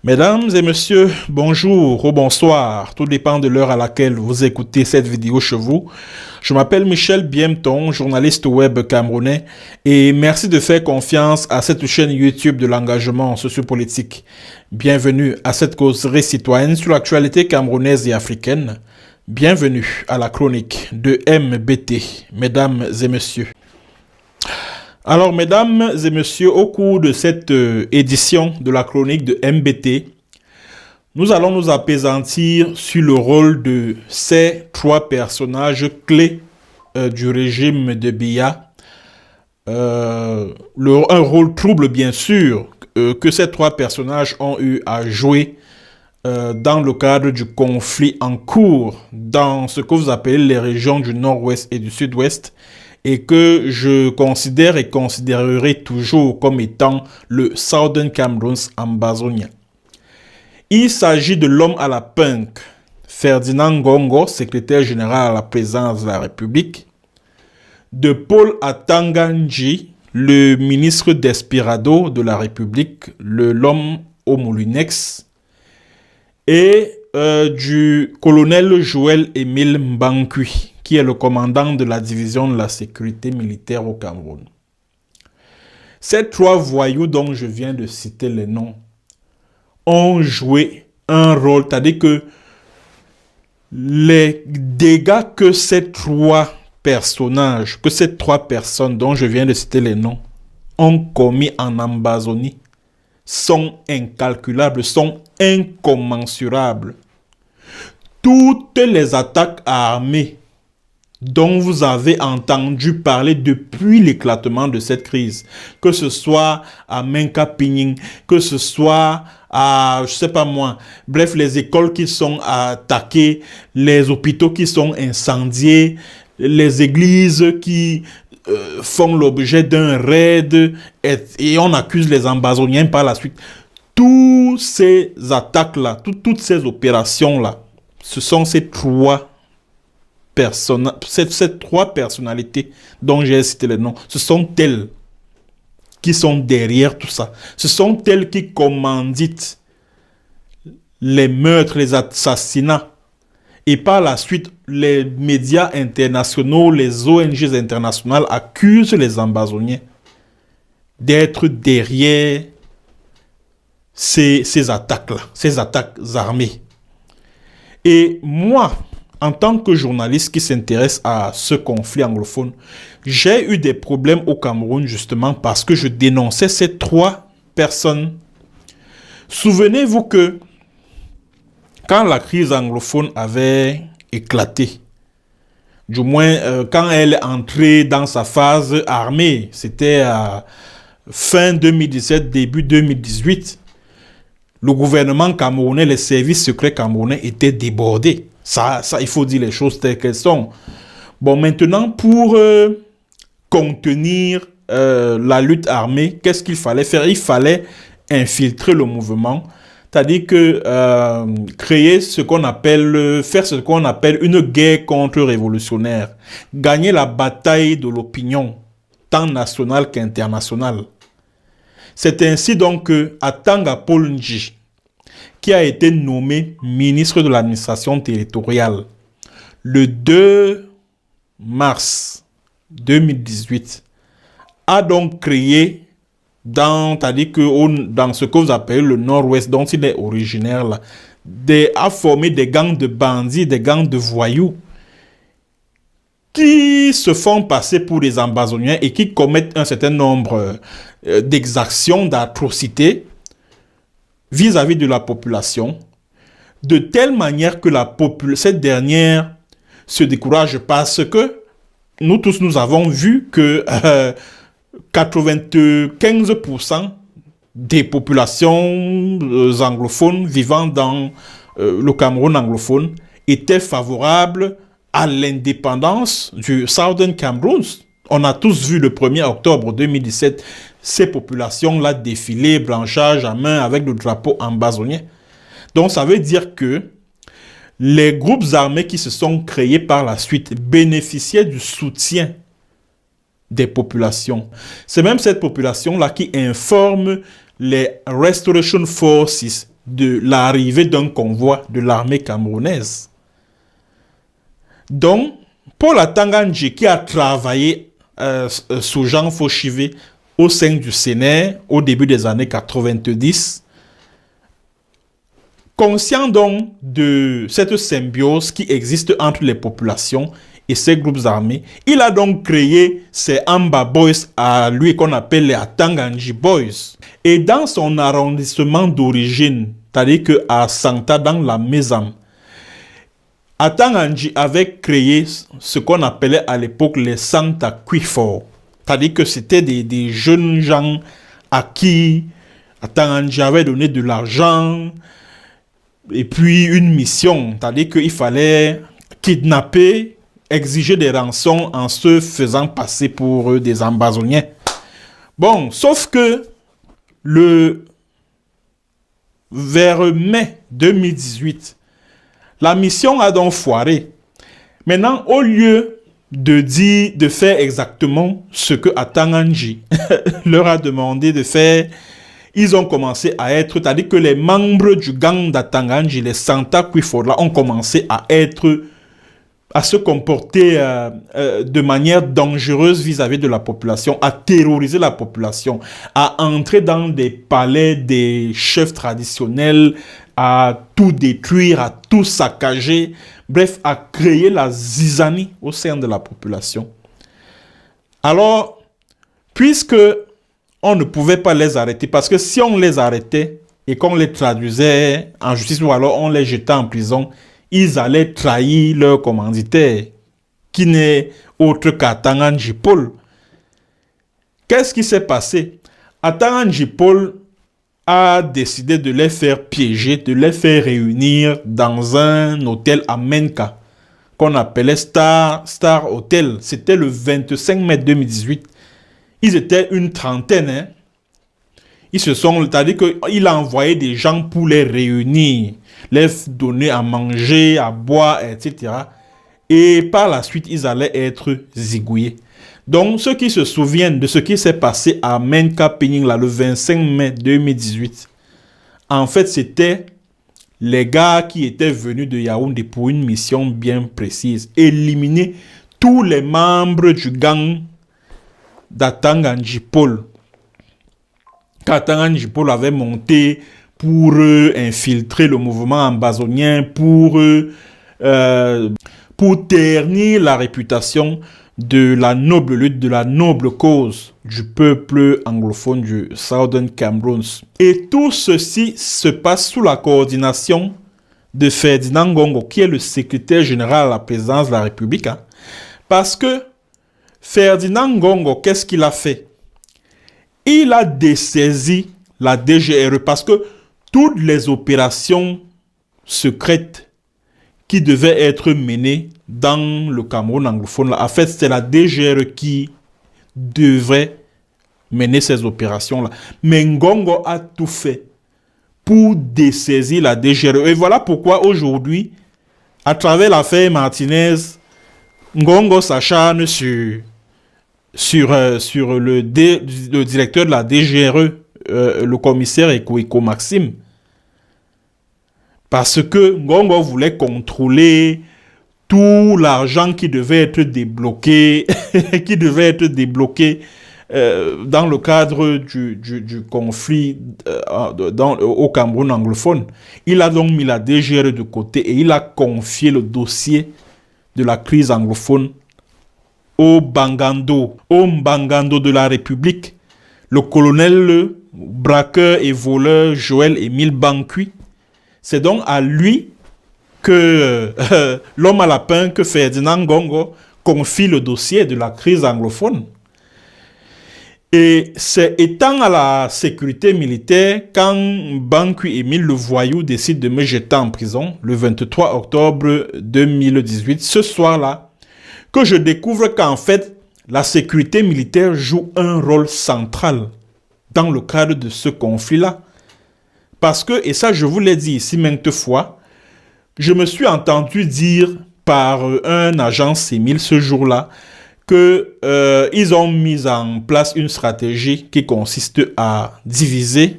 Mesdames et messieurs, bonjour ou bonsoir, tout dépend de l'heure à laquelle vous écoutez cette vidéo chez vous. Je m'appelle Michel Biemton, journaliste web camerounais, et merci de faire confiance à cette chaîne YouTube de l'engagement sociopolitique. Bienvenue à cette causerie citoyenne sur l'actualité camerounaise et africaine. Bienvenue à la chronique de MBT, mesdames et messieurs. Alors, mesdames et messieurs, au cours de cette édition de la chronique de MBT, nous allons nous appesantir sur le rôle de ces trois personnages clés du régime de Biya. Un rôle trouble, bien sûr, que ces trois personnages ont eu à jouer dans le cadre du conflit en cours dans ce que vous appelez les régions du nord-ouest et du sud-ouest, et que je considère et considérerai toujours comme étant le Southern Cameroon's Ambazonia. Il s'agit de l'homme à la punk, Ferdinand Ngongo, secrétaire général à la présidence de la République, de Paul Atanga Nji, le ministre d'Espirado de la République, l'homme au Moulinex, et du colonel Joël Émile Mbankui, qui est le commandant de la division de la sécurité militaire au Cameroun. Ces trois voyous dont je viens de citer les noms ont joué un rôle, c'est-à-dire que les dégâts que ces trois personnages, que ces trois personnes dont je viens de citer les noms ont commis en Ambazonie sont incalculables, sont incommensurables. Toutes les attaques armées dont vous avez entendu parler depuis l'éclatement de cette crise, que ce soit à Menka-Pigning, que ce soit à, je sais pas moi, bref, les écoles qui sont attaquées, les hôpitaux qui sont incendiés, les églises qui font l'objet d'un raid, et on accuse les Ambazoniens par la suite. Toutes ces attaques-là, toutes ces opérations-là, ce sont ces trois personnalités dont j'ai cité les noms. Ce sont elles qui sont derrière tout ça. Ce sont elles qui commanditent les meurtres, les assassinats. Et par la suite, les médias internationaux, les ONG internationales accusent les Ambazoniens d'être derrière ces attaques-là, ces attaques armées. Et moi, en tant que journaliste qui s'intéresse à ce conflit anglophone, j'ai eu des problèmes au Cameroun justement parce que je dénonçais ces trois personnes. Souvenez-vous que quand la crise anglophone avait éclaté, du moins quand elle est entrée dans sa phase armée, c'était à fin 2017, début 2018, le gouvernement camerounais, les services secrets camerounais étaient débordés. Ça, il faut dire les choses telles qu'elles sont. Bon, maintenant, pour contenir la lutte armée, qu'est-ce qu'il fallait faire? Il fallait infiltrer le mouvement, c'est-à-dire que créer ce qu'on appelle, faire ce qu'on appelle une guerre contre-révolutionnaire, gagner la bataille de l'opinion, tant nationale qu'internationale. C'est ainsi donc que Atanga Paul Nji, qui a été nommé ministre de l'administration territoriale le 2 mars 2018, a donc créé, c'est-à-dire que dans ce que vous appelez le nord-ouest dont il est originaire, là, a formé des gangs de bandits, des gangs de voyous, qui se font passer pour des Ambazoniens et qui commettent un certain nombre d'exactions, d'atrocités vis-à-vis de la population, de telle manière que cette dernière se décourage parce que nous tous, nous avons vu que 95% des populations anglophones vivant dans le Cameroun anglophone étaient favorables à l'indépendance du Southern Cameroon. On a tous vu le 1er octobre 2017 ces populations-là défiler, branchage à main avec le drapeau ambazonien. Donc ça veut dire que les groupes armés qui se sont créés par la suite bénéficiaient du soutien des populations. C'est même cette population-là qui informe les Restoration Forces de l'arrivée d'un convoi de l'armée camerounaise. Donc, Paul Atanga-Ndji, qui a travaillé sous Jean Fauchivé au sein du Sénat au début des années 90, conscient donc de cette symbiose qui existe entre les populations et ces groupes armés, il a donc créé ces Amba Boys à lui qu'on appelle les Atanga-Ndji Boys. Et dans son arrondissement d'origine, c'est-à-dire qu'à Santa, dans la Mézam, Atanga-Ndji avait créé ce qu'on appelait à l'époque les Santa Quifor. C'est-à-dire que c'était des jeunes gens à qui Atanga-Ndji avait donné de l'argent et puis une mission. C'est-à-dire qu'il fallait kidnapper, exiger des rançons en se faisant passer pour des ambazoniens. Bon, sauf que vers mai 2018, la mission a donc foiré. Maintenant, au lieu de faire exactement ce que Atanga-Ndji leur a demandé de faire, ils ont commencé à être, c'est-à-dire que les membres du gang d'Atanga-Ndji, les Santa Quifor, ont commencé à se comporter de manière dangereuse vis-à-vis de la population, à terroriser la population, à entrer dans des palais des chefs traditionnels, à tout détruire, à tout saccager, bref, à créer la zizanie au sein de la population. Alors, puisque on ne pouvait pas les arrêter, parce que si on les arrêtait et qu'on les traduisait en justice ou alors on les jetait en prison, ils allaient trahir leur commanditaire, qui n'est autre qu'Atanga-Ndji Paul. Qu'est-ce qui s'est passé? Atanga-Ndji Paul a décidé de les faire piéger, de les faire réunir dans un hôtel à Menka, qu'on appelait Star Hotel. C'était le 25 mai 2018. Ils étaient une trentaine. Hein. C'est-à-dire qu'il a envoyé des gens pour les réunir, les donner à manger, à boire, etc. Et par la suite, ils allaient être zigouillés. Donc, ceux qui se souviennent de ce qui s'est passé à Menka Peningla le 25 mai 2018, en fait, c'était les gars qui étaient venus de Yaoundé pour une mission bien précise. Éliminer tous les membres du gang d'Atanga-Ndji Paul. Qu'Atanga-Ndji Paul avait monté pour infiltrer le mouvement ambazonien, pour ternir la réputation de la noble lutte, de la noble cause du peuple anglophone du Southern Cameroun. Et tout ceci se passe sous la coordination de Ferdinand Ngongo, qui est le secrétaire général à la présidence de la République. Hein. Parce que Ferdinand Ngongo, qu'est-ce qu'il a fait? Il a dessaisi la DGRE parce que toutes les opérations secrètes qui devaient être menées dans le Cameroun anglophone, en fait, c'est la DGRE qui devrait mener ces opérations-là. Mais Ngongo a tout fait pour dessaisir la DGRE. Et voilà pourquoi aujourd'hui, à travers l'affaire Martinez, Ngongo s'acharne sur le directeur de la DGRE, le commissaire Eko Maxime. Parce que Ngongo voulait contrôler tout l'argent qui devait être débloqué, dans le cadre du conflit au Cameroun anglophone. Il a donc mis la DGRE de côté et il a confié le dossier de la crise anglophone au Mbangando de la République, le colonel braqueur et voleur Joël Émile Bankui. C'est donc à lui que l'homme à lapin, que Ferdinand Ngongo confie le dossier de la crise anglophone. Et c'est étant à la sécurité militaire, quand Bankui Émile le voyou décide de me jeter en prison le 23 octobre 2018, ce soir-là, que je découvre qu'en fait, la sécurité militaire joue un rôle central dans le cadre de ce conflit-là. Parce que, et ça je vous l'ai dit ici maintes fois, je me suis entendu dire par un agent CEMIL ce jour-là qu'ils ont mis en place une stratégie qui consiste à diviser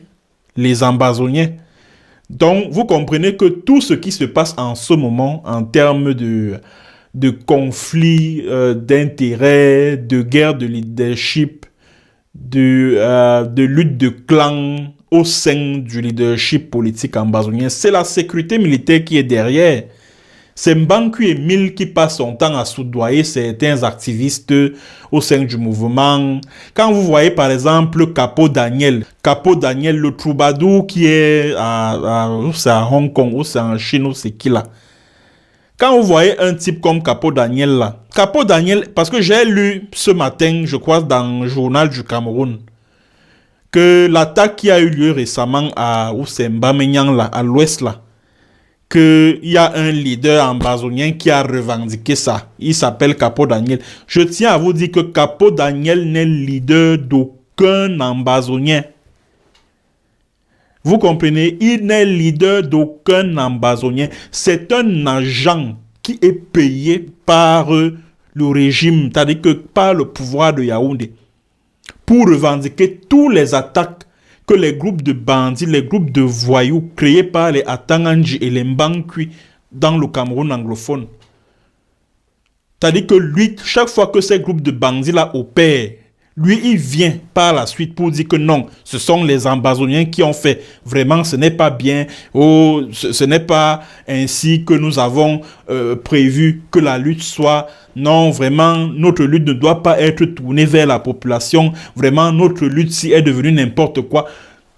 les ambazoniens Donc, vous comprenez que tout ce qui se passe en ce moment, en termes de conflits d'intérêts, de guerre de leadership, de lutte de clans au sein du leadership politique ambazonien, c'est la sécurité militaire qui est derrière. C'est Mbankwi Emile qui passe son temps à soudoyer certains activistes au sein du mouvement. Quand vous voyez par exemple Capo Daniel le troubadour qui est à Hong Kong, ou c'est en Chine, ou c'est qui là. Quand vous voyez un type comme Capo Daniel là, Capo Daniel, parce que j'ai lu ce matin, je crois, dans le journal du Cameroun, que l'attaque qui a eu lieu récemment à Mbamenyang là, à l'ouest là, qu'il y a un leader ambazonien qui a revendiqué ça. Il s'appelle Capo Daniel. Je tiens à vous dire que Capo Daniel n'est leader d'aucun ambazonien. Vous comprenez? Il n'est leader d'aucun ambazonien. C'est un agent qui est payé par le régime, c'est-à-dire que par le pouvoir de Yaoundé, pour revendiquer tous les attaques que les groupes de bandits, les groupes de voyous créés par les Atanganji et les Mbankwi dans le Cameroun anglophone. C'est-à-dire que lui, chaque fois que ces groupes de bandits-là opèrent, lui, il vient par la suite pour dire que non, ce sont les ambazoniens qui ont fait. Vraiment, ce n'est pas bien. Oh, ce n'est pas ainsi que nous avons prévu que la lutte soit. Non, vraiment, notre lutte ne doit pas être tournée vers la population. Vraiment, notre lutte, si est devenue n'importe quoi.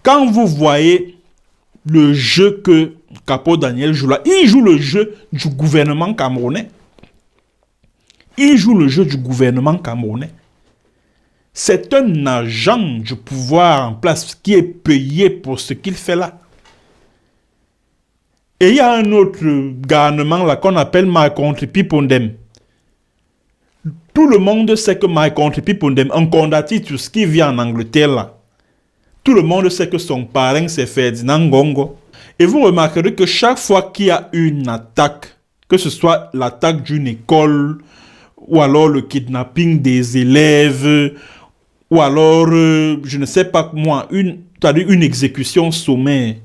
Quand vous voyez le jeu que Capo Daniel joue là, il joue le jeu du gouvernement camerounais. Il joue le jeu du gouvernement camerounais. C'est un agent du pouvoir en place qui est payé pour ce qu'il fait là. Et il y a un autre gouvernement là qu'on appelle My Country Pipondem. Tout le monde sait que My Country Pipondem, un condati tout ce qui vient en Angleterre là. Tout le monde sait que son parrain c'est Ferdinand Ngongo. Et vous remarquerez que chaque fois qu'il y a une attaque, que ce soit l'attaque d'une école, ou alors le kidnapping des élèves, ou alors, je ne sais pas moi, une exécution sommaire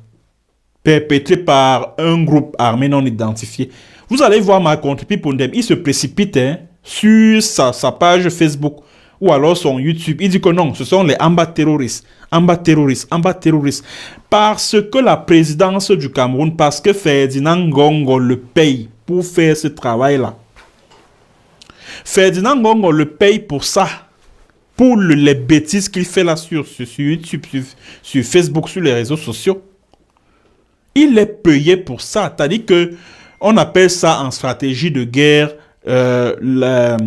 perpétrée par un groupe armé non identifié. Vous allez voir ma contre Pipondem, il se précipite sur sa page Facebook ou alors son YouTube. Il dit que non, ce sont les Amba terroristes, Amba terroristes, Amba terroristes. Parce que la présidence du Cameroun, parce que Ferdinand Ngongo le paye pour faire ce travail-là. Ferdinand Ngongo le paye pour ça. Pour les bêtises qu'il fait là sur YouTube, sur Facebook, sur les réseaux sociaux. Il est payé pour ça. C'est-à-dire que on appelle ça en stratégie de guerre la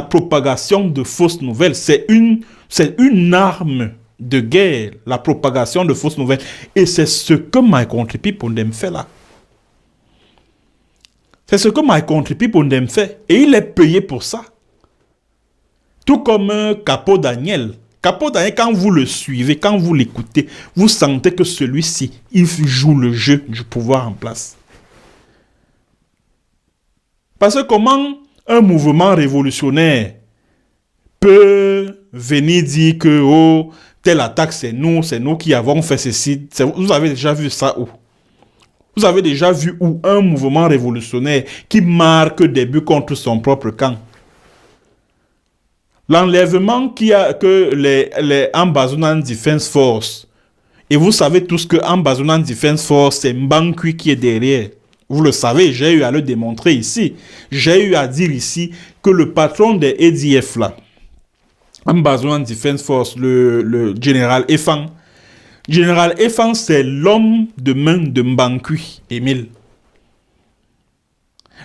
propagation de fausses nouvelles. C'est une arme de guerre, la propagation de fausses nouvelles. Et c'est ce que My Country Pipondem fait là. C'est ce que My Country Pipondem fait. Et il est payé pour ça. Tout comme Capo Daniel. Capo Daniel, quand vous le suivez, quand vous l'écoutez, vous sentez que celui-ci, il joue le jeu du pouvoir en place. Parce que comment un mouvement révolutionnaire peut venir dire que oh, telle attaque c'est nous qui avons fait ceci. Vous avez déjà vu ça où? Vous avez déjà vu où un mouvement révolutionnaire qui marque des buts contre son propre camp? L'enlèvement que les Ambazonan Defense Force, et vous savez tous que Ambazonan Defense Force, c'est Mbankwi qui est derrière. Vous le savez, j'ai eu à le démontrer ici. J'ai eu à dire ici que le patron des ADF là, Ambazonan Defense Force, le général Efang. Général Efang, c'est l'homme de main de Mbankwi, Émile.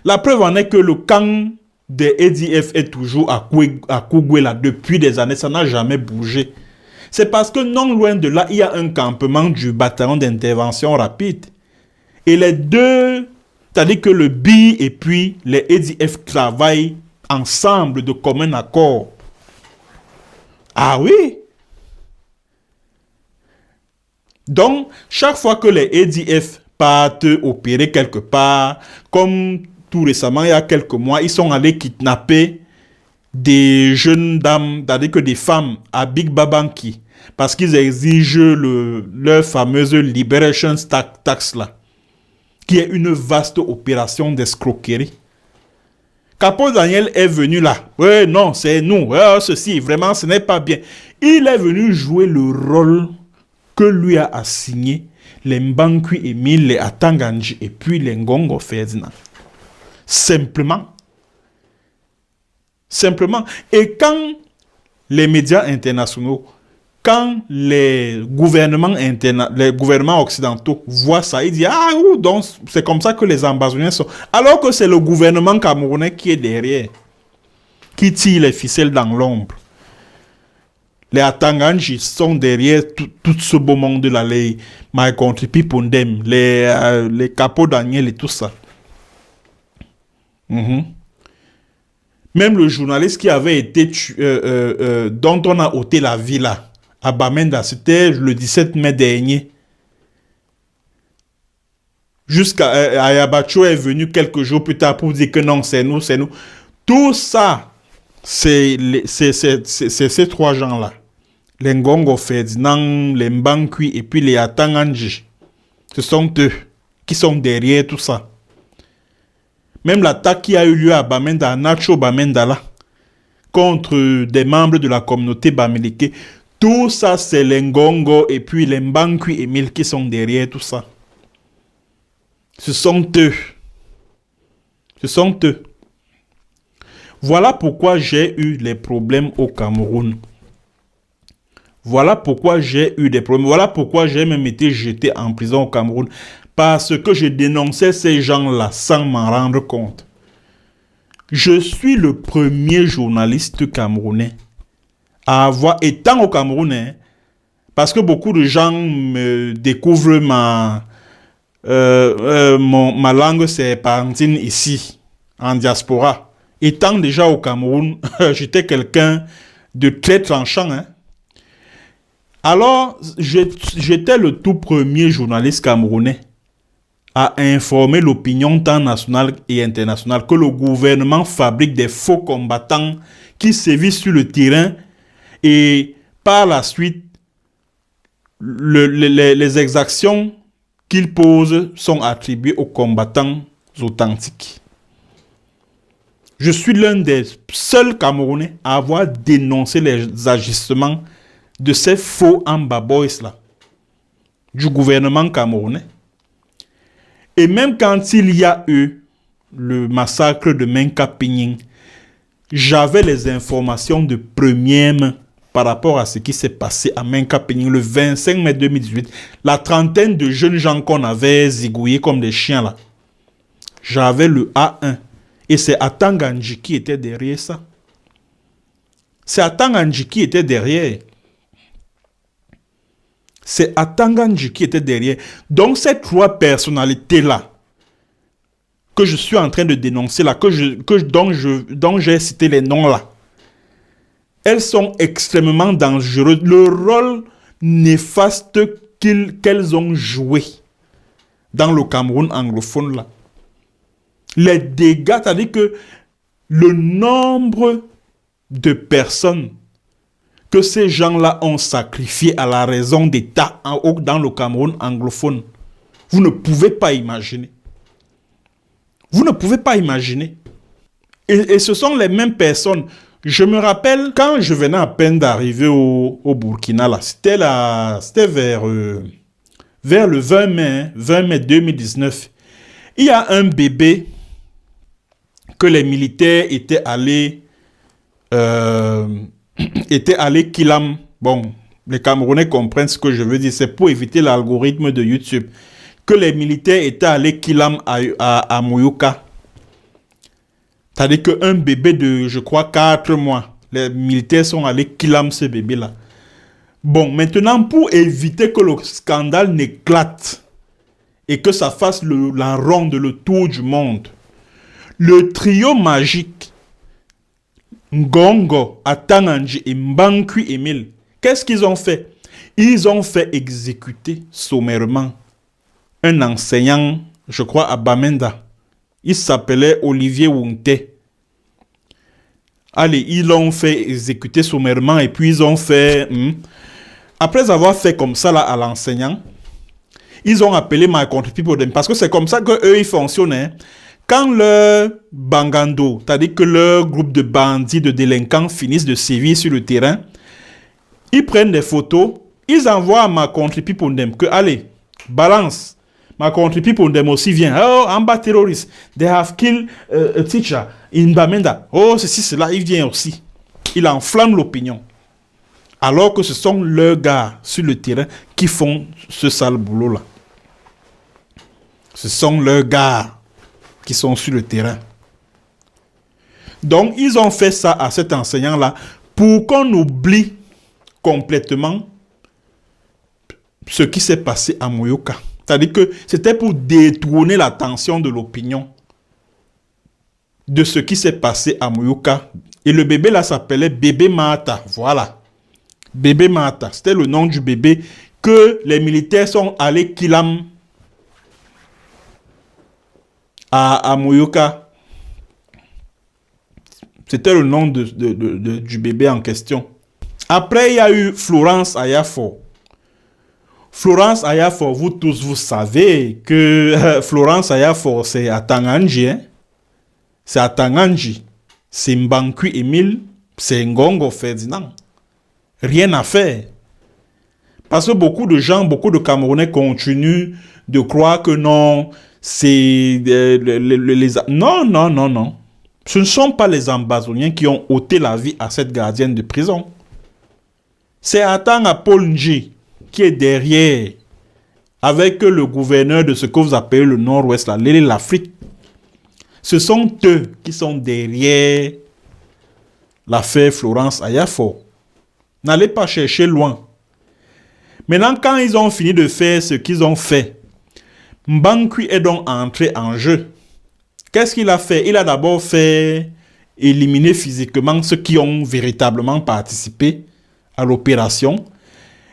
La preuve en est que le camp des ADF est toujours à Kougoué là depuis des années, ça n'a jamais bougé. C'est parce que non loin de là, il y a un campement du bataillon d'intervention rapide. Et les deux, c'est-à-dire que le BI et puis les ADF travaillent ensemble de commun accord. Ah oui? Donc, chaque fois que les ADF partent opérer quelque part, comme tout récemment, il y a quelques mois, ils sont allés kidnapper des jeunes dames, c'est-à-dire que des femmes à Big Babanki, Parce qu'ils exigent leur fameuse Liberation Tax là, qui est une vaste opération d'escroquerie. Capo Daniel est venu là. Oui, non, c'est nous. Ceci, vraiment, ce n'est pas bien. Il est venu jouer le rôle que lui a assigné les Mbankwi Emile, les Atanganji et puis les Ngongo Ferdinand. Simplement. Simplement. Et quand les médias internationaux, quand les gouvernements occidentaux voient ça, ils disent « Ah, donc c'est comme ça que les ambazoniens sont. » Alors que c'est le gouvernement camerounais qui est derrière, qui tire les ficelles dans l'ombre. Les Atanganji sont derrière tout ce beau monde-là, les My Country People Them, les Capo Daniel et tout ça. Même le journaliste qui avait été dont on a ôté la vie là, à Bamenda, c'était le 17 mai dernier. Jusqu'à Ayabacho est venu quelques jours plus tard pour dire que non, c'est nous, c'est nous. Tout ça, c'est ces trois gens-là. Les Ngongo Ferdinand, les Mbankwi et puis les Atanganji. Ce sont eux qui sont derrière tout ça. Même l'attaque qui a eu lieu à Bamenda, à Nacho Bamenda là, contre des membres de la communauté Bamileke, tout ça c'est les Ngongo et puis les Mbankwi Emile qui sont derrière tout ça. Ce sont eux. Ce sont eux. Voilà pourquoi j'ai eu les problèmes au Cameroun. Voilà pourquoi j'ai eu des problèmes. Voilà pourquoi j'ai même été jeté en prison au Cameroun. Parce que je dénonçais ces gens-là sans m'en rendre compte. Je suis le premier journaliste camerounais à avoir, étant au Cameroun, parce que beaucoup de gens me découvrent ma langue sépantine ici, en diaspora. Étant déjà au Cameroun, j'étais quelqu'un de très tranchant. Alors, j'étais le tout premier journaliste camerounais à informer l'opinion tant nationale et internationale que le gouvernement fabrique des faux combattants qui sévissent sur le terrain et par la suite, les exactions qu'ils posent sont attribuées aux combattants authentiques. Je suis l'un des seuls Camerounais à avoir dénoncé les agissements de ces faux Amba Boys là, du gouvernement camerounais. Et même quand il y a eu le massacre de Menka Pigning, j'avais les informations de première main par rapport à ce qui s'est passé à Menka Pigning le 25 mai 2018. La trentaine de jeunes gens qu'on avait zigouillés comme des chiens là. J'avais le A1. Et c'est Atanganji qui était derrière ça. C'est Atanganji qui était derrière. C'est Atanganji qui était derrière. Donc ces trois personnalités-là que je suis en train de dénoncer là, dont j'ai cité les noms là, elles sont extrêmement dangereuses. Le rôle néfaste qu'elles ont joué dans le Cameroun anglophone là. Les dégâts, c'est-à-dire que le nombre de personnes que ces gens-là ont sacrifié à la raison d'État dans le Cameroun anglophone, vous ne pouvez pas imaginer. Vous ne pouvez pas imaginer. Et ce sont les mêmes personnes. Je me rappelle, quand je venais à peine d'arriver au Burkina, là, c'était vers le 20 mai 2019. Il y a un bébé que les militaires étaient allés Kilam. Bon, les Camerounais comprennent ce que je veux dire. C'est pour éviter l'algorithme de YouTube. Que les militaires étaient allés Kilam à Mouyouka. C'est-à-dire qu'un bébé de, je crois, 4 mois, les militaires sont allés Kilam ce bébé-là. Bon, maintenant, pour éviter que le scandale n'éclate et que ça fasse la ronde, le tour du monde, le trio magique Ngongo, Atanganji et Mbankwi Emile, qu'est-ce qu'ils ont fait? Ils ont fait exécuter sommairement un enseignant, je crois, à Bamenda. Il s'appelait Olivier Wunte. Allez, ils l'ont fait exécuter sommairement et puis ils ont fait Après avoir fait comme ça là à l'enseignant, ils ont appelé My Country People parce que c'est comme ça que eux ils fonctionnent. Hein. Quand le bangando, c'est-à-dire que leur groupe de bandits, de délinquants finissent de sévir sur le terrain, ils prennent des photos, ils envoient à My Country People que allez, balance. My Country People aussi vient. Oh, en bas terroriste, they have killed a teacher in Bamenda. Oh, ceci, cela, il vient aussi. Il enflamme l'opinion. Alors que ce sont leurs gars sur le terrain qui font ce sale boulot-là. Ce sont leurs gars qui sont sur le terrain. Donc, ils ont fait ça à cet enseignant-là pour qu'on oublie complètement ce qui s'est passé à Moyoka. C'est-à-dire que c'était pour détourner l'attention de l'opinion de ce qui s'est passé à Moyoka. Et le bébé là s'appelait Bébé Mata. Voilà. Bébé Mata. C'était le nom du bébé que les militaires sont allés kilam à Moyoka. C'était le nom du bébé en question. Après, il y a eu Florence Ayafor. Florence Ayafor, vous tous, vous savez que Florence Ayafor, c'est à Tanganji. Hein? C'est à Tanganji. C'est Mbankwi Emile, c'est Ngongo Ferdinand. Rien à faire. Parce que beaucoup de gens, beaucoup de Camerounais continuent de croire que non, c'est non, non, non, non. Ce ne sont pas les Ambazoniens qui ont ôté la vie à cette gardienne de prison. C'est Atanga Paul Nji qui est derrière, avec le gouverneur de ce que vous appelez le Nord-Ouest, l'Afrique. Ce sont eux qui sont derrière l'affaire Florence Ayafor. N'allez pas chercher loin. Maintenant, quand ils ont fini de faire ce qu'ils ont fait, Mbankwi est donc entré en jeu. Qu'est-ce qu'il a fait? Il a d'abord fait éliminer physiquement ceux qui ont véritablement participé à l'opération.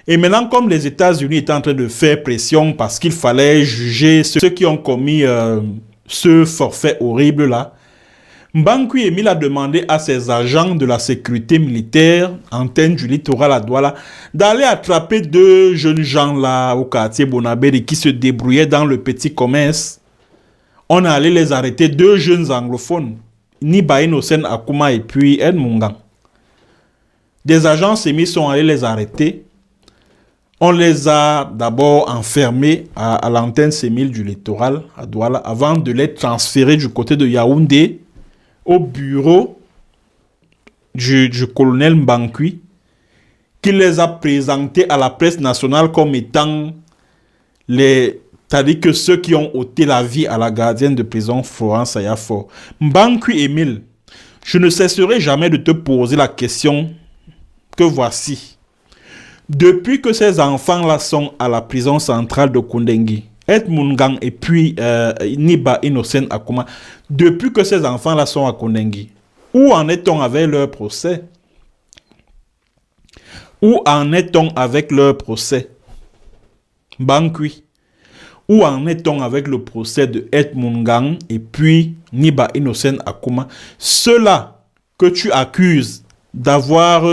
Et maintenant, comme les États-Unis étaient en train de faire pression parce qu'il fallait juger ceux qui ont commis ce forfait horrible-là, Mbankwi Emile a demandé à ses agents de la sécurité militaire, antenne du littoral à Douala, d'aller attraper deux jeunes gens là au quartier Bonabéry qui se débrouillaient dans le petit commerce. On est allé les arrêter, deux jeunes anglophones, Niba Innocent Akuma et puis Ed Mungang. Des agents sémis sont allés les arrêter. On les a d'abord enfermés à l'antenne sémile du littoral à Douala avant de les transférer du côté de Yaoundé au bureau du colonel Mbankwi, qui les a présentés à la presse nationale comme étant c'est-à-dire que ceux qui ont ôté la vie à la gardienne de prison Florence Ayafor. Mbankwi Emile, je ne cesserai jamais de te poser la question que voici. Depuis que ces enfants-là sont à la prison centrale de Koundengui, Edmungang et puis Niba Innocent Akuma, depuis que ces enfants-là sont à Koundengui, où en est-on avec leur procès? Où en est-on avec leur procès? Mbankwi. Où en est-on avec le procès de Edmungang et puis Niba Innocent Akuma? Ceux-là que tu accuses d'avoir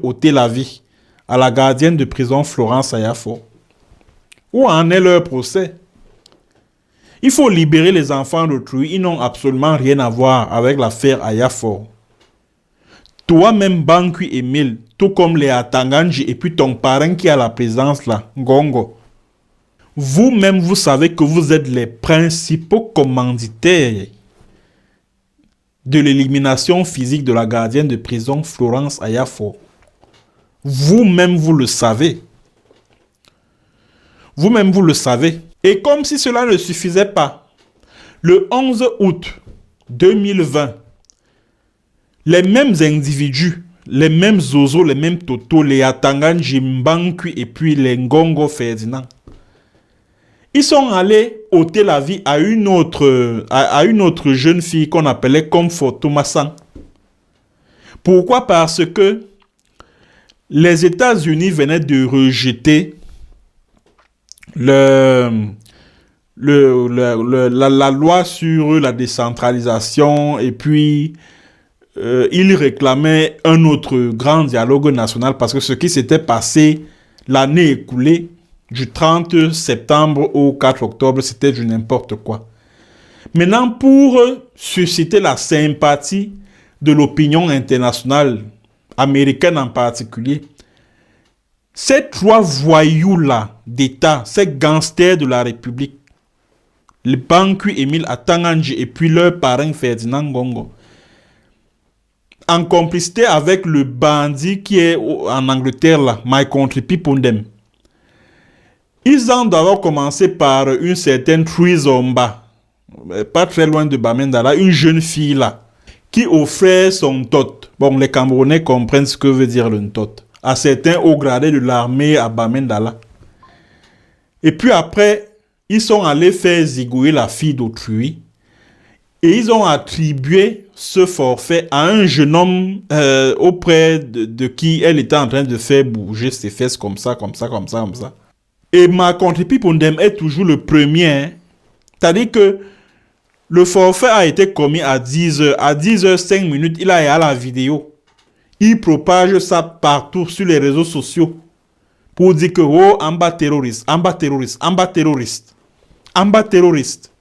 ôté la vie à la gardienne de prison Florence Ayafor. Où en est leur procès? Il faut libérer les enfants d'autrui. Ils n'ont absolument rien à voir avec l'affaire Ayafor. Toi-même, Mbankwi Emile, tout comme les Atanganji et puis ton parrain qui a la présence là, Ngongo, vous-même, vous savez que vous êtes les principaux commanditaires de l'élimination physique de la gardienne de prison Florence Ayafor. Vous-même, vous le savez. Vous-même, vous le savez. Et comme si cela ne suffisait pas, le 11 août 2020, les mêmes individus, les mêmes Zozo, les mêmes Toto, les Atanganji, Mbankwi et puis les Ngongo Ferdinand, ils sont allés ôter la vie à une autre jeune fille qu'on appelait Comfort Thomasan. Pourquoi? Parce que les États-Unis venaient de rejeter la loi sur la décentralisation et puis il réclamait un autre grand dialogue national parce que ce qui s'était passé l'année écoulée, du 30 septembre au 4 octobre, c'était du n'importe quoi. Maintenant, pour susciter la sympathie de l'opinion internationale, américaine en particulier, ces trois voyous-là d'État, ces gangsters de la République, le Bankui Émile Atanganji et puis leur parrain Ferdinand Ngongo, en complicité avec le bandit qui est en Angleterre, là, My Country Pipundem, ils ont d'abord commencé par une certaine Trizomba, pas très loin de Bamendala, une jeune fille là, qui offrait son tot. Bon, les Camerounais comprennent ce que veut dire le tot. À certains hauts gradés de l'armée à Bamendala. Et puis après, ils sont allés faire zigouiller la fille d'autrui. Et ils ont attribué ce forfait à un jeune homme auprès de qui elle était en train de faire bouger ses fesses comme ça, comme ça, comme ça, comme ça. Et ma contre-pipondem est toujours le premier. Hein. C'est-à-dire que le forfait a été commis à 10h. À 10h05, il a la vidéo. Il propage ça partout sur les réseaux sociaux pour dire que oh, en bas terroriste, en bas terroriste, en bas terroriste, en bas terroriste.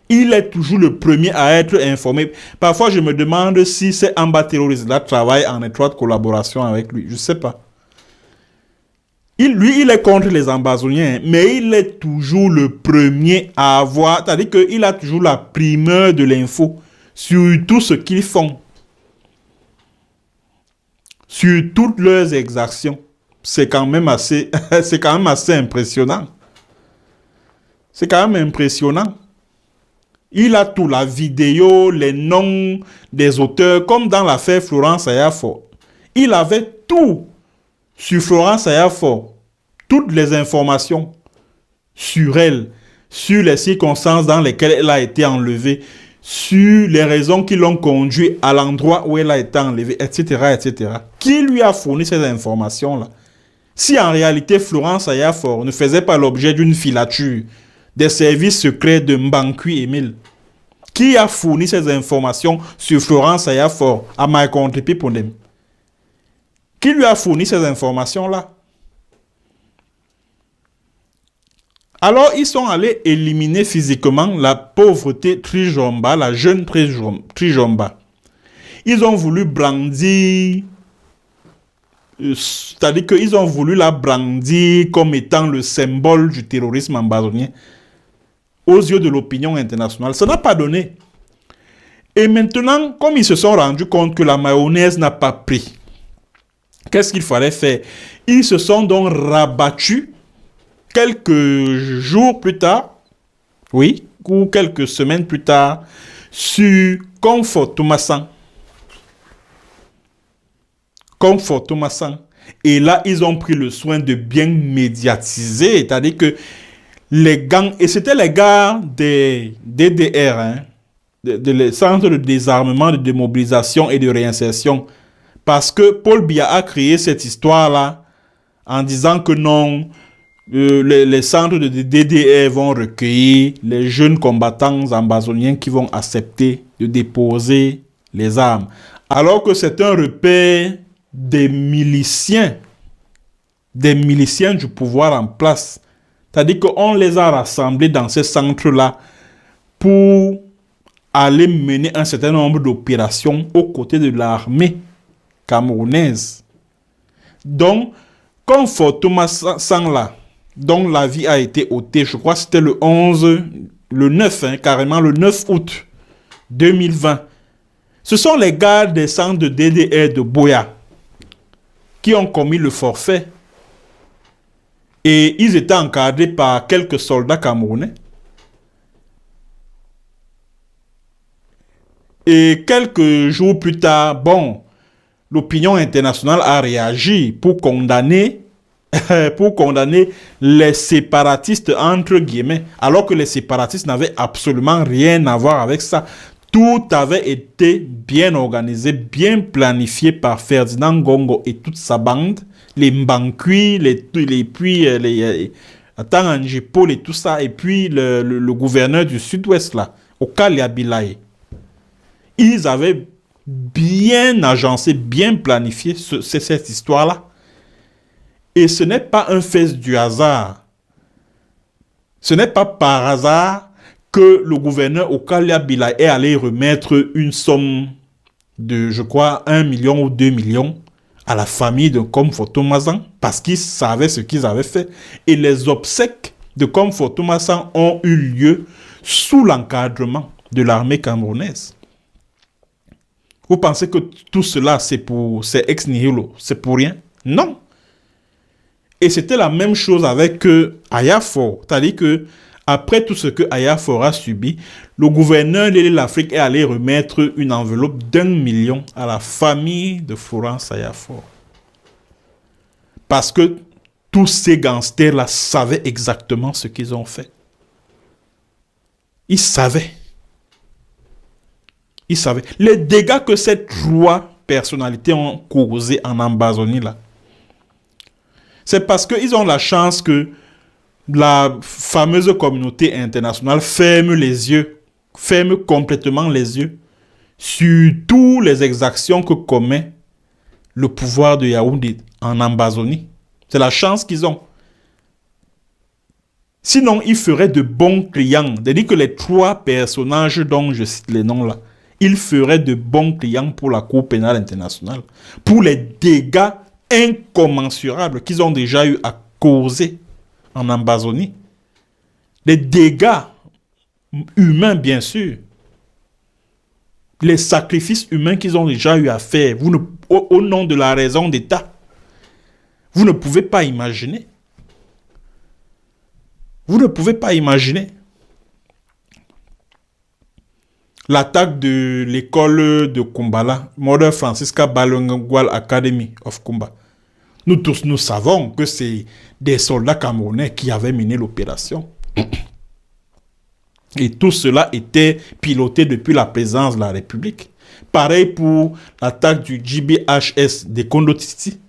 Il est toujours le premier à être informé. Parfois, je me demande si ces en bas terroristes-là travaillent en étroite collaboration avec lui. Je ne sais pas. Lui, il est contre les ambazoniens, mais il est toujours le premier à avoir, c'est-à-dire qu'il a toujours la primeur de l'info sur tout ce qu'ils font, sur toutes leurs exactions. C'est quand même assez, c'est quand même assez impressionnant. C'est quand même impressionnant. Il a tout, la vidéo, les noms des auteurs, comme dans l'affaire Florence Ayafor. Il avait tout sur Florence Ayafor. Toutes les informations sur elle, sur les circonstances dans lesquelles elle a été enlevée, sur les raisons qui l'ont conduit à l'endroit où elle a été enlevée, etc., etc. Qui lui a fourni ces informations-là? Si en réalité Florence Ayafor ne faisait pas l'objet d'une filature des services secrets de Mbankui Émile, qui a fourni ces informations sur Florence Ayafor à My Country Pipundem? Qui lui a fourni ces informations-là? Alors, ils sont allés éliminer physiquement la pauvreté Trijomba, la jeune Trijomba. Ils ont voulu brandir, c'est-à-dire qu'ils ont voulu la brandir comme étant le symbole du terrorisme ambazonien aux yeux de l'opinion internationale. Ça n'a pas donné. Et maintenant, comme ils se sont rendus compte que la mayonnaise n'a pas pris, qu'est-ce qu'il fallait faire? Ils se sont donc rabattus quelques jours plus tard, oui, ou quelques semaines plus tard, sur Comfort Thomasan. Comfort Thomasan. Et là, ils ont pris le soin de bien médiatiser, c'est-à-dire que les gangs, et c'était les gars des DDR, hein, les centres de désarmement, de démobilisation et de réinsertion, parce que Paul Biya a créé cette histoire-là en disant que non, les centres de DDR vont recueillir les jeunes combattants ambazoniens qui vont accepter de déposer les armes. Alors que c'est un repère des miliciens du pouvoir en place. C'est-à-dire qu'on les a rassemblés dans ces centres-là pour aller mener un certain nombre d'opérations aux côtés de l'armée camerounaise. Donc, comme Thomas Sang-là, dont la vie a été ôtée, je crois que c'était le 9, hein, carrément le 9 août 2020. Ce sont les gars des centres de DDR de Boya qui ont commis le forfait. Et ils étaient encadrés par quelques soldats camerounais. Et quelques jours plus tard, bon, l'opinion internationale a réagi pour condamner les séparatistes, entre guillemets, alors que les séparatistes n'avaient absolument rien à voir avec ça. Tout avait été bien organisé, bien planifié par Ferdinand Ngongo et toute sa bande, les Mbankui, les Atanganji Paul et tout ça, et puis le gouverneur du sud-ouest là, Okali Abilaye. Ils avaient bien agencé, bien planifié, c'est cette histoire-là. Et ce n'est pas un fait du hasard. Ce n'est pas par hasard que le gouverneur Okalia Bila est allé remettre une somme de, je crois, 1 million ou 2 millions à la famille de Komfoto Mazan parce qu'ils savaient ce qu'ils avaient fait. Et les obsèques de Komfoto Mazan ont eu lieu sous l'encadrement de l'armée camerounaise. Vous pensez que tout cela, c'est ex nihilo, c'est pour rien? Non. Et c'était la même chose avec Ayafor. C'est-à-dire que après tout ce que Ayafor a subi, le gouverneur de l'Afrique est allé remettre une enveloppe d'1 million à la famille de Florence Ayafor. Parce que tous ces gangsters-là savaient exactement ce qu'ils ont fait. Ils savaient. Ils savaient. Les dégâts que cette trois personnalités ont causés en Ambazonie, là, c'est parce qu'ils ont la chance que la fameuse communauté internationale ferme les yeux, ferme complètement les yeux sur toutes les exactions que commet le pouvoir de Yaoundé en Ambazonie. C'est la chance qu'ils ont. Sinon, ils feraient de bons clients. C'est-à-dire que les trois personnages dont je cite les noms là, ils feraient de bons clients pour la Cour pénale internationale, pour les dégâts incommensurables qu'ils ont déjà eu à causer en Ambazonie. Les dégâts humains, bien sûr. Les sacrifices humains qu'ils ont déjà eu à faire au nom de la raison d'État. Vous ne pouvez pas imaginer. Vous ne pouvez pas imaginer. L'attaque de l'école de Kumbala, Mother Francisca Balongwal Academy of Kumba. Nous tous, nous savons que c'est des soldats camerounais qui avaient mené l'opération. Et tout cela était piloté depuis la présence de la République. Pareil pour l'attaque du GBHS de Kondotiti.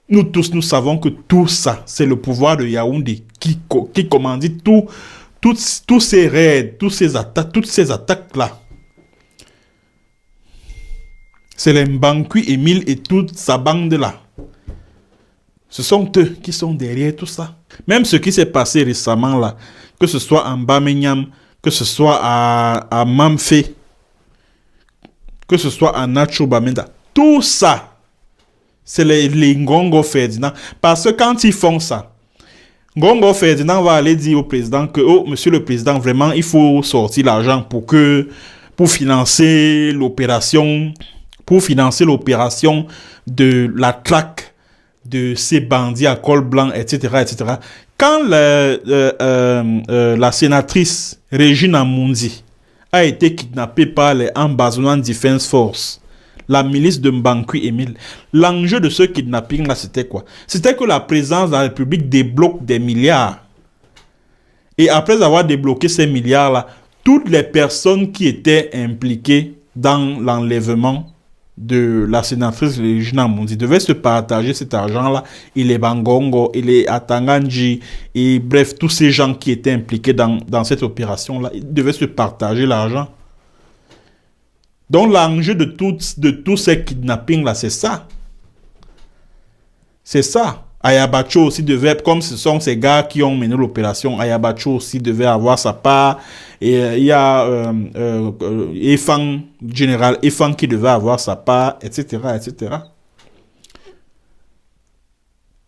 Nous tous, nous savons que tout ça, c'est le pouvoir de Yaoundé qui commandite tous ces raids, toutes ces attaques-là. C'est les Mbankwi Émile et toute sa bande-là. Ce sont eux qui sont derrière tout ça. Même ce qui s'est passé récemment là, que ce soit en Bamenyam, que ce soit à Mamfé, que ce soit à Nacho Bamenda, tout ça, c'est les Ngongo Ferdinand. Parce que quand ils font ça, Ngongo Ferdinand va aller dire au président que, oh, monsieur le président, vraiment, il faut sortir l'argent pour financer l'opération, de la traque de ces bandits à col blanc, etc., etc. Quand la sénatrice Regina Mundi a été kidnappée par les Ambazonan Defense Force, la milice de Mbankwi Émile, l'enjeu de ce kidnapping-là, c'était quoi? C'était que la présence de la République débloque des milliards. Et après avoir débloqué ces milliards-là, toutes les personnes qui étaient impliquées dans l'enlèvement de la sénatrice Regina Mundi devaient se partager cet argent-là, et les Bangongo, et les Atanganji, et bref, tous ces gens qui étaient impliqués dans cette opération-là, ils devaient se partager l'argent. Donc l'enjeu de tous ces kidnappings-là, c'est ça. C'est ça. Ayabacho aussi devait, comme ce sont ces gars qui ont mené l'opération, Ayabacho aussi devait avoir sa part. Et il y a Efang, général Efang qui devait avoir sa part, etc., etc.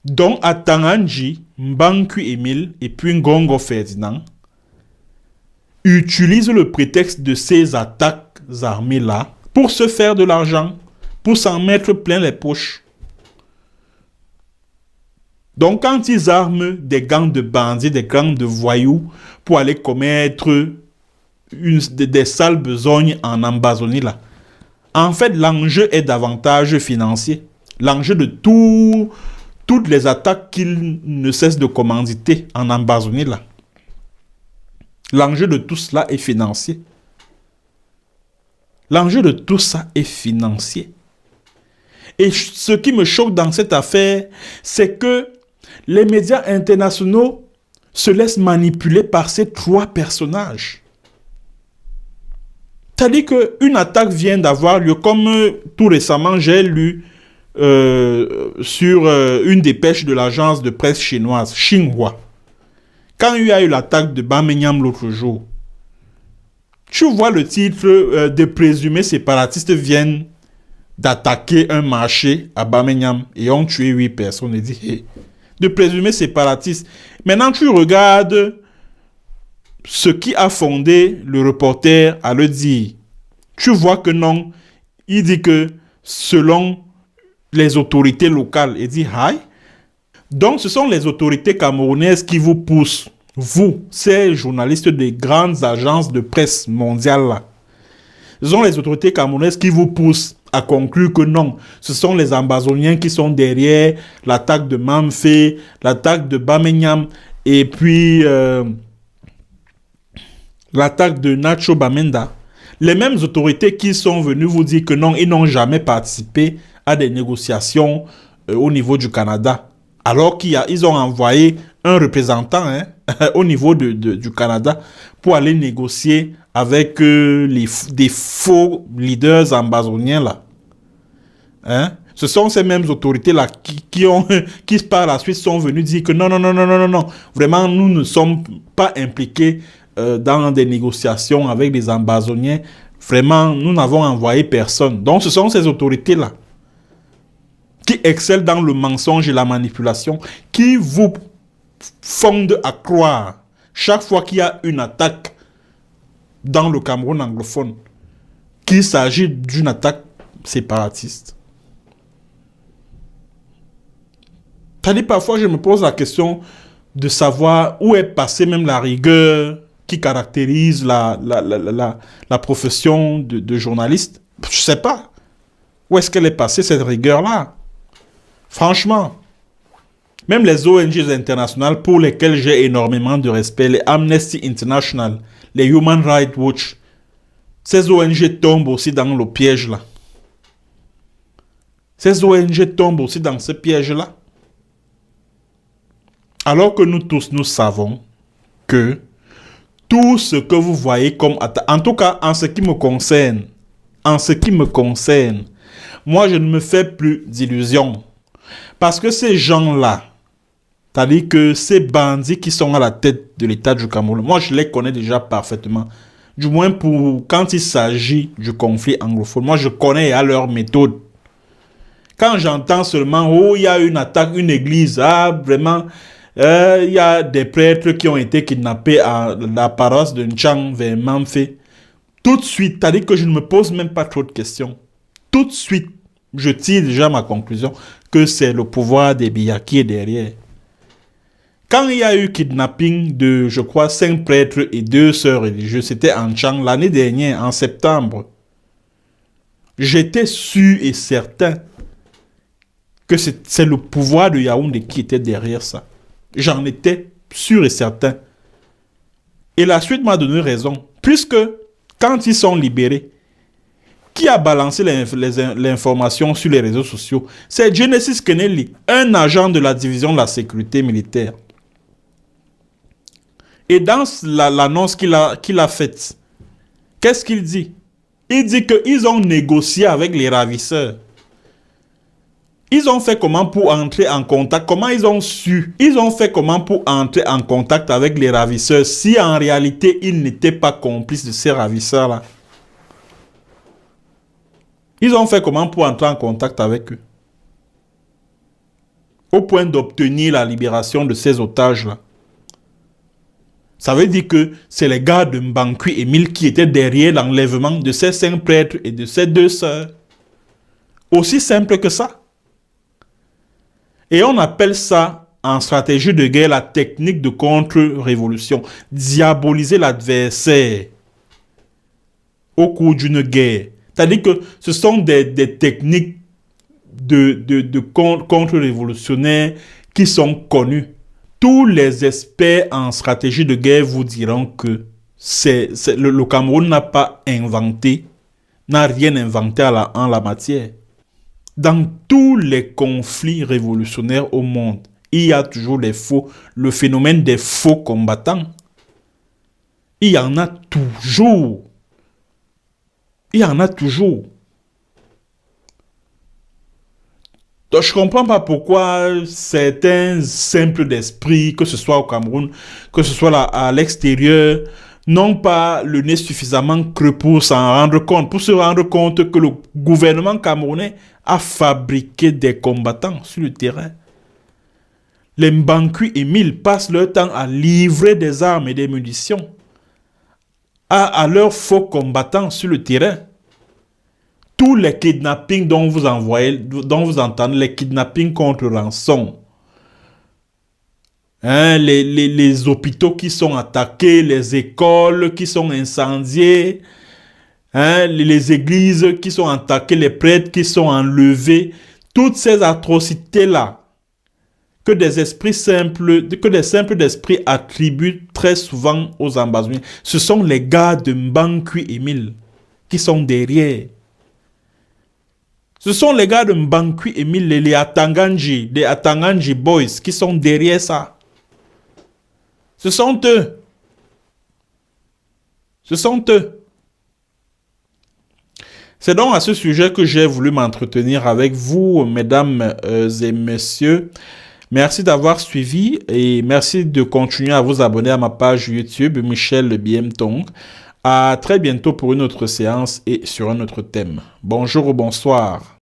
Donc, Atanganji, Mbankwi Émile et puis Ngongo Ferdinand utilisent le prétexte de ces attaques armées-là pour se faire de l'argent, pour s'en mettre plein les poches. Donc, quand ils arment des gangs de bandits, des gangs de voyous pour aller commettre des sales besognes en Ambazonie, là, en fait, l'enjeu est davantage financier. L'enjeu de toutes les attaques qu'ils ne cessent de commanditer en Ambazonie, là. L'enjeu de tout cela est financier. L'enjeu de tout ça est financier. Et ce qui me choque dans cette affaire, c'est que les médias internationaux se laissent manipuler par ces trois personnages. C'est-à-dire qu'une attaque vient d'avoir lieu, comme tout récemment, j'ai lu sur une dépêche de l'agence de presse chinoise, Xinhua. Quand il y a eu l'attaque de Bamenyam l'autre jour, tu vois le titre de présumés séparatistes viennent d'attaquer un marché à Bamenyam et ont tué 8 personnes. Et dit, hey, de présumés séparatistes. Maintenant, tu regardes ce qui a fondé le reporter à le dire. Tu vois que non. Il dit que selon les autorités locales, il dit hi. Donc, ce sont les autorités camerounaises qui vous poussent, vous, ces journalistes des grandes agences de presse mondiales là. Ce sont les autorités camerounaises qui vous poussent à conclure que non, ce sont les Ambazoniens qui sont derrière l'attaque de Mamfé, l'attaque de Bamenyam et puis l'attaque de Nacho Bamenda. Les mêmes autorités qui sont venues vous dire que non, ils n'ont jamais participé à des négociations au niveau du Canada. Alors qu'ils ont envoyé un représentant au niveau du Canada pour aller négocier avec des faux leaders ambazoniens là. Ce sont ces mêmes autorités-là qui par la suite sont venues dire que non, vraiment nous ne sommes pas impliqués dans des négociations avec des Ambazoniens. Vraiment, nous n'avons envoyé personne. Donc ce sont ces autorités-là qui excellent dans le mensonge et la manipulation, qui vous fondent à croire chaque fois qu'il y a une attaque dans le Cameroun anglophone qu'il s'agit d'une attaque séparatiste. C'est-à-dire, parfois, je me pose la question de savoir où est passée même la rigueur qui caractérise la profession de journaliste. Je ne sais pas. Où est-ce qu'elle est passée, cette rigueur-là? Franchement, même les ONG internationales pour lesquelles j'ai énormément de respect, les Amnesty International, les Human Rights Watch, ces ONG tombent aussi dans le piège-là. Ces ONG tombent aussi dans ce piège-là. Alors que nous tous, nous savons que tout ce que vous voyez comme attaque, en tout cas en ce qui me concerne, moi je ne me fais plus d'illusions. Parce que ces gens-là, c'est-à-dire que ces bandits qui sont à la tête de l'État du Cameroun, moi je les connais déjà parfaitement. Du moins pour quand il s'agit du conflit anglophone, moi je connais à leur méthode. Quand j'entends seulement, oh il y a une attaque, une église, ah vraiment... il y a des prêtres qui ont été kidnappés à la paroisse de Nchang vers Mamfé. Tout de suite, c'est-à-dire que je ne me pose même pas trop de questions. Tout de suite, je tire déjà ma conclusion que c'est le pouvoir des Biya qui est derrière. Quand il y a eu kidnapping de, je crois, 5 prêtres et 2 sœurs religieuses, c'était en Nchang l'année dernière, en septembre, j'étais sûr et certain que c'est le pouvoir de Yaoundé qui était derrière ça. J'en étais sûr et certain. Et la suite m'a donné raison. Puisque, quand ils sont libérés, qui a balancé l'information sur les réseaux sociaux? C'est Genesis Kennedy, un agent de la division de la sécurité militaire. Et dans l'annonce qu'il a faite, qu'est-ce qu'il dit? Il dit qu'ils ont négocié avec les ravisseurs. Ils ont fait comment pour entrer en contact? Comment ils ont su? Ils ont fait comment pour entrer en contact avec les ravisseurs si en réalité ils n'étaient pas complices de ces ravisseurs-là? Ils ont fait comment pour entrer en contact avec eux? Au point d'obtenir la libération de ces otages-là. Ça veut dire que c'est les gars de Mbankui et Mil qui étaient derrière l'enlèvement de ces 5 prêtres et de ces 2 sœurs. Aussi simple que ça. Et on appelle ça, en stratégie de guerre, la technique de contre-révolution. Diaboliser l'adversaire au cours d'une guerre. C'est-à-dire que ce sont des techniques de contre-révolutionnaires qui sont connues. Tous les experts en stratégie de guerre vous diront que le Cameroun n'a pas inventé, n'a rien inventé en la matière. Dans tous les conflits révolutionnaires au monde, il y a toujours le phénomène des faux combattants. Il y en a toujours. Il y en a toujours. Donc, je ne comprends pas pourquoi certains simples d'esprit, que ce soit au Cameroun, que ce soit là, à l'extérieur, n'ont pas le nez suffisamment creux pour s'en rendre compte, pour se rendre compte que le gouvernement camerounais a fabriqué des combattants sur le terrain. Les Mbankui Émile passent leur temps à livrer des armes et des munitions à leurs faux combattants sur le terrain. Tous les kidnappings dont vous entendez, les kidnappings contre rançon, hein, les hôpitaux qui sont attaqués, les écoles qui sont incendiées, hein, les églises qui sont attaquées, les prêtres qui sont enlevés, toutes ces atrocités-là, que des simples d'esprit attribuent très souvent aux ambassadeurs, ce sont les gars de Mbankui Émile qui sont derrière. Ce sont les gars de Mbankui Émile, les Atanganji, les Atanganji Boys qui sont derrière ça. Ce sont eux. Ce sont eux. C'est donc à ce sujet que j'ai voulu m'entretenir avec vous, mesdames et messieurs. Merci d'avoir suivi et merci de continuer à vous abonner à ma page YouTube, Michel Biemtong. À très bientôt pour une autre séance et sur un autre thème. Bonjour ou bonsoir.